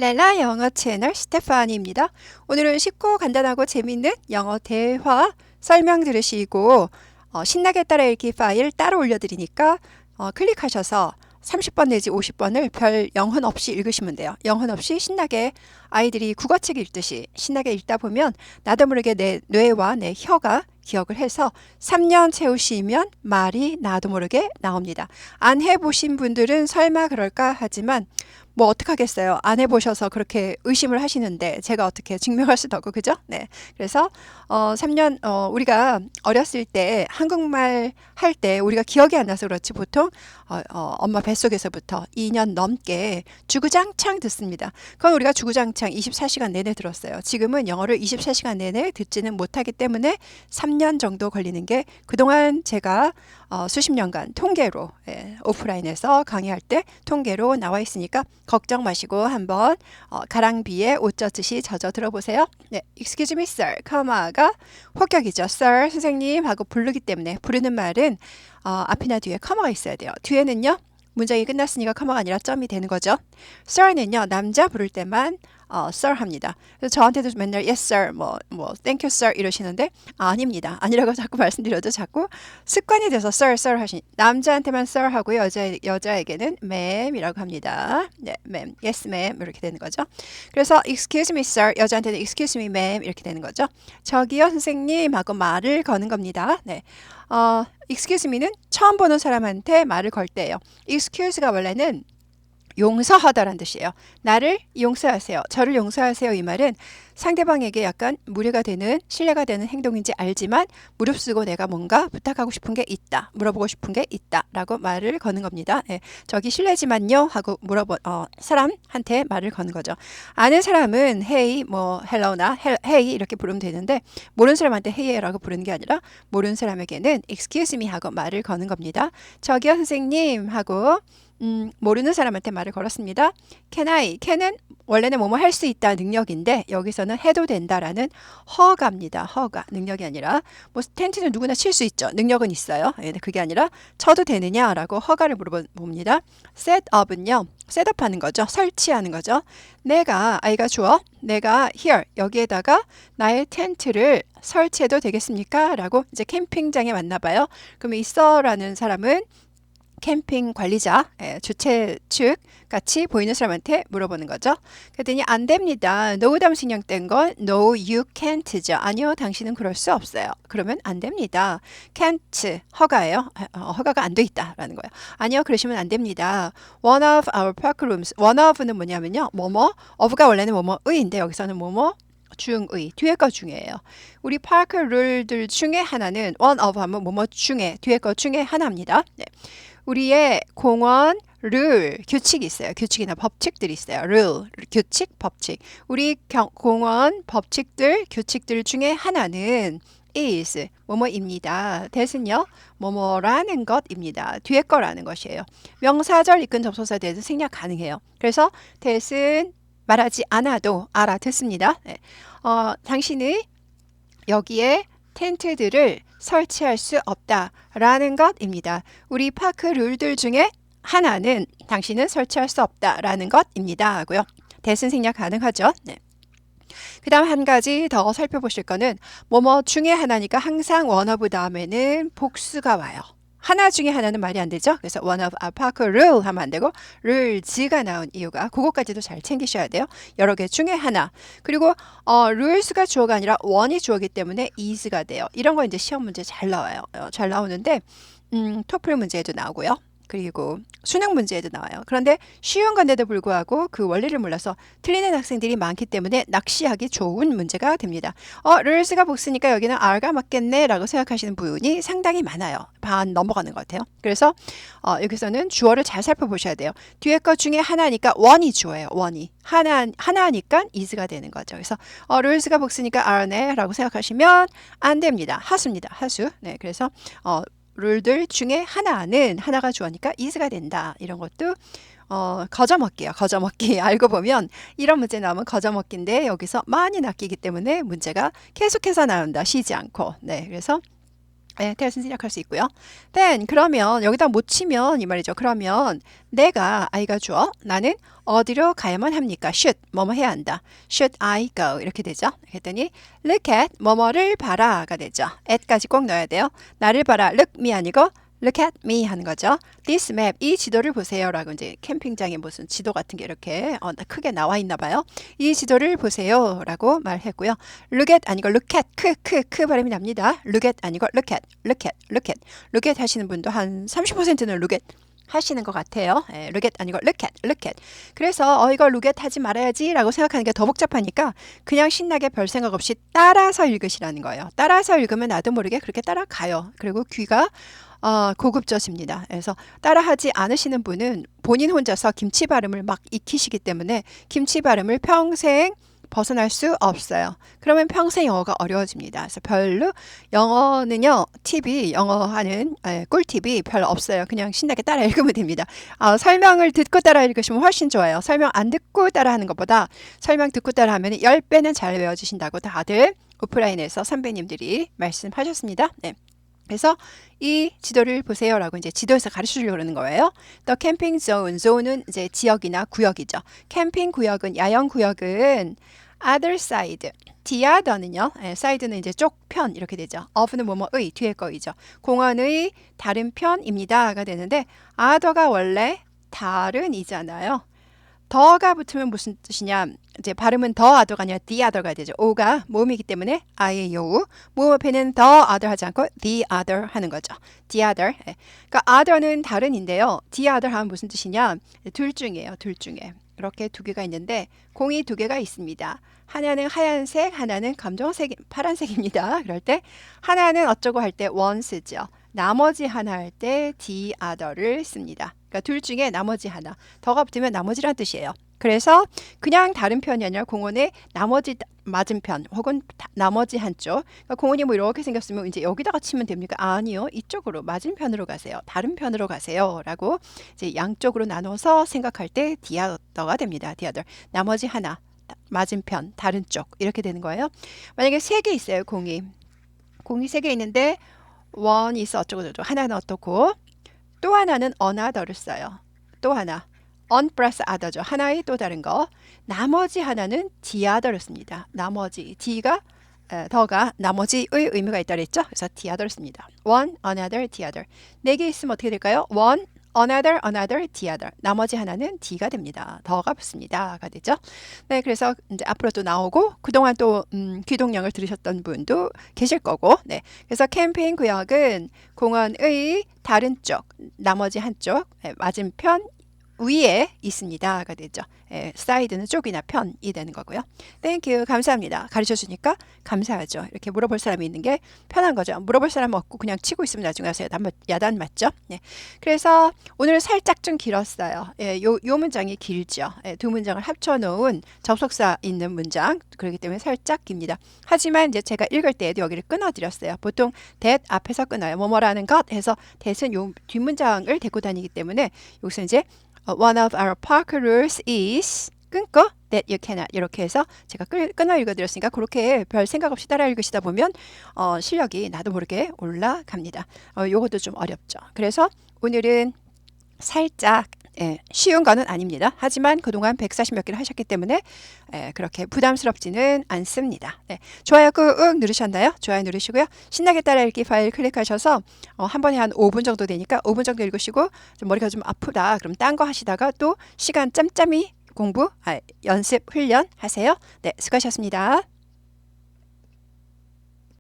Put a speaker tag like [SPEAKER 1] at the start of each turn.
[SPEAKER 1] 랄라 영어 채널 스테파니입니다. 오늘은 쉽고 간단하고 재미있는 영어 대화 설명 들으시고 신나게 따라 읽기 파일 따로 올려드리니까 클릭하셔서 30번 내지 50번을 별 영혼 없이 읽으시면 돼요. 영혼 없이 신나게 아이들이 국어책 읽듯이 신나게 읽다 보면 나도 모르게 내 뇌와 내 혀가 기억을 해서 3년 채우시면 말이 나도 모르게 나옵니다. 안 해보신 분들은 설마 그럴까 하지만 뭐 어떡하겠어요. 안 해보셔서 그렇게 의심을 하시는데 제가 어떻게 증명할 수도 없고 그죠? 네. 그래서 3년 우리가 어렸을 때 한국말 할 때 우리가 기억이 안 나서 그렇지 보통 엄마 뱃속에서부터 2년 넘게 주구장창 듣습니다. 그건 우리가 주구장창 24시간 내내 들었어요. 지금은 영어를 24시간 내내 듣지는 못하기 때문에 3년 정도 걸리는 게 그동안 제가 수십 년간 통계로 오프라인에서 강의할 때 통계로 나와 있으니까 걱정 마시고 한번 가랑비에 옷 젖듯이 젖어 들어보세요. 네, excuse me, sir. 커마가 혹격이죠. sir, 선생님 하고 부르기 때문에 부르는 말은 앞이나 뒤에 커마가 있어야 돼요. 뒤에는요. 문장이 끝났으니까 커마가 아니라 점이 되는 거죠. sir는요. 남자 부를 때만 sir 합니다. 그래서 저한테도 맨날 yes sir, thank you sir 이러시는데 아닙니다. 아니라고 자꾸 말씀드려도 자꾸 습관이 돼서 sir 하시니 남자한테만 sir 하고 여자에게는 ma'am이라고 합니다. 네, ma'am, yes ma'am 이렇게 되는 거죠. 그래서 excuse me sir, 여자한테는 excuse me ma'am 이렇게 되는 거죠. 저기요 선생님 하고 말을 거는 겁니다. 네. excuse me는 처음 보는 사람한테 말을 걸 때예요. excuse가 원래는 용서하다란 뜻이에요. 나를 용서하세요. 저를 용서하세요. 이 말은 상대방에게 약간 무례가 되는 신뢰가 되는 행동인지 알지만 무릅쓰고 내가 뭔가 부탁하고 싶은 게 있다. 물어보고 싶은 게 있다. 라고 말을 거는 겁니다. 네, 저기 실례지만요. 하고 사람한테 말을 거는 거죠. 아는 사람은 hey, hello나 hey 이렇게 부르면 되는데 모르는 사람한테 hey라고 부르는 게 아니라 모르는 사람에게는 excuse me 하고 말을 거는 겁니다. 저기요 선생님 하고 모르는 사람한테 말을 걸었습니다. can은 원래는 뭐뭐 할 수 있다 능력인데 여기서는 해도 된다라는 허가입니다. 허가 능력이 아니라 텐트는 누구나 칠 수 있죠. 능력은 있어요. 그게 아니라 쳐도 되느냐라고 허가를 물어봅니다. setup은요. 셋업하는 거죠. 설치하는 거죠. 아이가 주어 내가 here 여기에다가 나의 텐트를 설치해도 되겠습니까? 라고 이제 캠핑장에 왔나 봐요. 그러면 있어라는 사람은 캠핑 관리자, 주최 측 같이 보이는 사람한테 물어보는 거죠. 그랬더니 안 됩니다. no 다음 신형된 건 no you can't죠. 아니요, 당신은 그럴 수 없어요. 그러면 안 됩니다. can't 허가예요. 허가가 안 돼 있다라는 거예요. 아니요, 그러시면 안 됩니다. one of our park rooms. one of는 뭐냐면요, of가 원래는 뭐뭐의인데 여기서는 중의, 뒤에 거 중에예요. 우리 파크 룰들 중에 하나는 one of 하면 중에, 뒤에 거 중에 하나입니다. 네. 우리의 공원 룰, 규칙이 있어요. 규칙이나 법칙들이 있어요. 룰, 규칙, 법칙. 우리 공원 법칙들, 규칙들 중에 하나는 is, 뭐뭐입니다. that은요, 뭐뭐라는 것입니다. 뒤에 거라는 것이에요. 명사절, 이끈 접속사 that은 생략 가능해요. 그래서 that은 말하지 않아도 알아듣습니다. 네. 당신의 여기에 텐트들을 설치할 수 없다라는 것입니다. 우리 파크 룰들 중에 하나는 당신은 설치할 수 없다라는 것입니다. 하고요. 대신 생략 가능하죠. 네. 그 다음 한 가지 더 살펴보실 거는 뭐뭐 중에 하나니까 항상 one of 다음에는 복수가 와요. 하나 중에 하나는 말이 안 되죠. 그래서 one of our park rule 하면 안 되고 rules가 나온 이유가 그거까지도 잘 챙기셔야 돼요. 여러 개 중에 하나. 그리고 rules가 주어가 아니라 one이 주어기 때문에 is가 돼요. 이런 거 이제 시험 문제 잘 나와요. 잘 나오는데 토플 문제에도 나오고요. 그리고 수능 문제에도 나와요. 그런데 쉬운 건데도 불구하고 그 원리를 몰라서 틀리는 학생들이 많기 때문에 낚시하기 좋은 문제가 됩니다. rules가 복수니까 여기는 R가 맞겠네 라고 생각하시는 분이 상당히 많아요. 반 넘어가는 것 같아요. 그래서 여기서는 주어를 잘 살펴보셔야 돼요. 뒤에 것 중에 하나니까 one이 주어예요. one이. 하나니까 is가 되는 거죠. 그래서 rules가 복수니까 R네 라고 생각하시면 안 됩니다. 하수입니다. 하수. 네, 그래서 룰들 중에 하나가 주어니까 is가 된다. 이런 것도 거저먹기요. 거저먹기. 알고 보면 이런 문제 나오면 거저먹기인데 여기서 많이 낚이기 때문에 문제가 계속해서 나온다. 쉬지 않고. 네, 그래서 네, that은 생략할 수 있고요. then 그러면 여기다 못 치면 이 말이죠. 그러면 내가 I가 주어 나는 어디로 가야만 합니까? should 뭐뭐 해야 한다. should I go 이렇게 되죠. 그랬더니 look at 뭐뭐를 봐라가 되죠. at까지 꼭 넣어야 돼요. 나를 봐라 look me 아니고 look at me 하는 거죠. this map 이 지도를 보세요라고 이제 캠핑장에 무슨 지도 같은 게 이렇게 크게 나와 있나 봐요. 이 지도를 보세요라고 말했고요. look at 아니고 look at 크 발음이 납니다. look at 아니고 look at look at look at look at 하시는 분도 한 30%는 look at 하시는 것 같아요. 예, look at 아니고 look at look at. 그래서 이거 look at 하지 말아야지라고 생각하는 게 더 복잡하니까 그냥 신나게 별 생각 없이 따라서 읽으시라는 거예요. 따라서 읽으면 나도 모르게 그렇게 따라가요. 그리고 귀가 고급져집니다. 그래서 따라하지 않으시는 분은 본인 혼자서 김치 발음을 막 익히시기 때문에 김치 발음을 평생 벗어날 수 없어요. 그러면 평생 영어가 어려워집니다. 그래서 별로 영어는요, 팁이 영어 하는 꿀팁이 별로 없어요. 그냥 신나게 따라 읽으면 됩니다. 설명을 듣고 따라 읽으시면 훨씬 좋아요. 설명 안 듣고 따라 하는 것보다 설명 듣고 따라 하면 10배는 잘 외워지신다고 다들 오프라인에서 선배님들이 말씀하셨습니다. 네. 그래서 이 지도를 보세요라고 이제 지도에서 가르쳐 주려고 그러는 거예요. The camping zone, zone은 이제 지역이나 구역이죠. 캠핑 구역은 야영 구역은 other side, the other는요. side는 이제 쪽편 이렇게 되죠. of는 뭐뭐의 뒤에 거이죠. 공원의 다른 편입니다가 되는데 other가 원래 다른이잖아요. 더가 붙으면 무슨 뜻이냐? 이제 발음은 더 other가 아니라 the other가 되죠. o가 모음이기 때문에 I의 요우. 모음 앞에는 the other 하지 않고 the other 하는 거죠. the other. 그러니까 other는 다른인데요. the other 하면 무슨 뜻이냐? 둘 중이에요. 둘 중에. 이렇게 두 개가 있는데 공이 두 개가 있습니다. 하나는 하얀색, 하나는 검정색, 파란색입니다. 그럴 때 하나는 어쩌고 할 때 one 쓰죠. 나머지 하나 할 때 the other를 씁니다. 그러니까 둘 중에 나머지 하나. 더가 붙으면 나머지란 뜻이에요. 그래서 그냥 다른 편이 아니라 공원의 나머지 맞은편 혹은 나머지 한쪽. 그러니까 공원이 뭐 이렇게 생겼으면 이제 여기다가 치면 됩니까? 아니요. 이쪽으로 맞은편으로 가세요. 다른 편으로 가세요. 라고 이제 양쪽으로 나눠서 생각할 때 the other가 됩니다. the other. 나머지 하나. 맞은편, 다른 쪽 이렇게 되는 거예요. 만약에 세 개 있어요. 공이 세 개 있는데 one 있어 어쩌고 저쩌고 하나는 어떻고 또 하나는 another를 써요. 또 하나 on plus other죠. 하나의 또 다른 거. 나머지 하나는 the other를 씁니다. 나머지 the가 더가 나머지의 의미가 있다 그랬죠. 그래서 the other를 씁니다. one, another, the other. 네 개 있으면 어떻게 될까요? one, another, another, the other. 나머지 하나는 the가 됩니다. 더가 붙습니다가 되죠. 네, 그래서 이제 앞으로 또 나오고 그동안 또 귀동량을 들으셨던 분도 계실 거고. 네, 그래서 캠핑 구역은 공원의 다른 쪽, 나머지 한쪽, 맞은편 위에 있습니다가 되죠. 사이드는 쪽이나 편이 되는 거고요. 땡큐 감사합니다. 가르쳐 주니까 감사하죠. 이렇게 물어볼 사람이 있는 게 편한 거죠. 물어볼 사람 없고 그냥 치고 있으면 나중에 가서 야단 맞죠. 네. 그래서 오늘 살짝 좀 길었어요. 요 문장이 길죠. 두 문장을 합쳐 놓은 접속사 있는 문장 그렇기 때문에 살짝 깁니다. 하지만 이제 제가 읽을 때에도 여기를 끊어 드렸어요. 보통 that 앞에서 끊어요. 뭐뭐라는 것 해서 that은 요 뒷문장을 데리고 다니기 때문에 여기서 이제 One of our park rules is 끊고 that you cannot 이렇게 해서 제가 끊어 읽어드렸으니까 그렇게 별 생각 없이 따라 읽으시다 보면 실력이 나도 모르게 올라갑니다. 요것도 좀 어렵죠. 그래서 오늘은 살짝 쉬운 거는 아닙니다. 하지만 그동안 140 몇 개를 하셨기 때문에 그렇게 부담스럽지는 않습니다. 네. 좋아요 꾹 누르셨나요? 좋아요 누르시고요. 신나게 따라 읽기 파일 클릭하셔서 한 번에 한 5분 정도 되니까 5분 정도 읽으시고 좀 머리가 좀 아프다. 그럼 딴 거 하시다가 또 시간 짬짬이 공부, 연습, 훈련 하세요. 네, 수고하셨습니다.